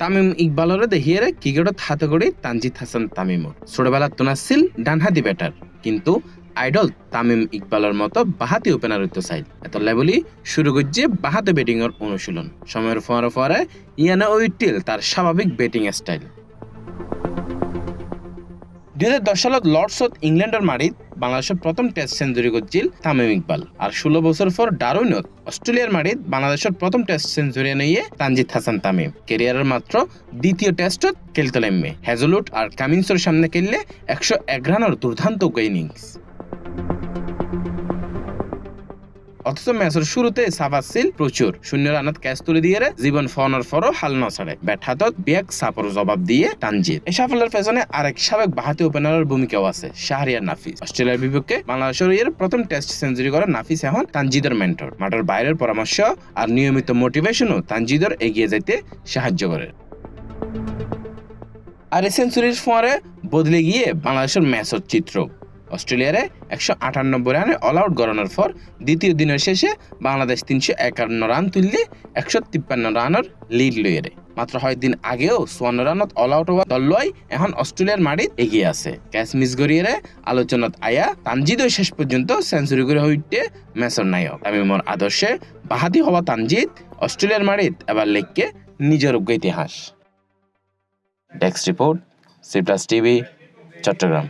তামিম ইকবালরে দেখিয়ে ক্রিকেটত হাতে করে তানজিদ হাসান তামিমর ছোটবেলা তো নাছিল ডানহাতি ব্যাটার, কিন্তু আইডল তামিম ইকবালের মতো বাহাতি ওপেনার হইতে চাইল। এত লেভেলই শুরু করছে বাহাতে ব্যাটিং এর অনুশীলন। সময়ের ফরে ফরে ইয়ানা উইটিল তার স্বাভাবিক ব্যাটিং স্টাইল। 2010 সালত লর্ডসত ইংল্যান্ডের মাটিত বাংলাদেশের প্রথম টেস্ট সেঞ্চুরি করছিল তামিম ইকবাল। আর 16 বছর পর ডারউইনত অস্ট্রেলিয়ার মাটিত বাংলাদেশের প্রথম টেস্ট সেঞ্চুরি নিয়ে তানজিদ হাসান তামিম ক্যারিয়ারের মাত্র দ্বিতীয় টেস্টত খেলতে নামবে। হ্যাজলউড আর কামিন্সের সামনে খেললে 101 রানের দুর্দান্ত ইনিংস। অথচ ম্যাচের শুরুতে সাফ ছিল প্রচুর, 0 রানত ক্যাচ তুলে দিয়ে জীবন ফোনের ফরও হাল ন ছাড়ে। ব্যাট হাতত ব্যাগ সাপর জবাব দিয়ে তানজিদ। এই সাফল্যের পেছনে আরেক সাবেক বাহাতি ওপেনারের ভূমিকাও আছে, শাহরিয়ার নাফিস। অস্ট্রেলিয়ার বিপক্ষে বাংলাদেশের প্রথম টেস্ট সেঞ্চুরি করা নাফিস এখন তানজিদের মেন্টর। মাঠের বাইরের পরামর্শ আর নিয়মিত মোটিভেশনও তানজিদের এগিয়ে যেতে সাহায্য করে। আর এই সেঞ্চুরির পরে বদলে গিয়ে বাংলাদেশের ম্যাচের চিত্র। অস্ট্রেলিয়ারে 198 রানে অল আউট গড়ানোর পর দ্বিতীয় দিনের শেষে বাংলাদেশ 351 রান তুললে 153 রানের লিড লইয়ে। মাত্র 6 দিন আগেও 54 রানত অল আউট হওয়া দল লয় এখন অস্ট্রেলিয়ার মাটিত এগিয়ে আছে। ক্যাচ মিস গড়িয়ে আলোচনাত আয়া তানজিদও শেষ পর্যন্ত সেঞ্চুরি করে হইতে ম্যাচের নায়ক। তামিমর আদর্শে বাহাতি হওয়া তানজিদ অস্ট্রেলিয়ার মাটিত এবার লেখকে নিজের ইতিহাস। Desk report, C plus TV, Chittagong.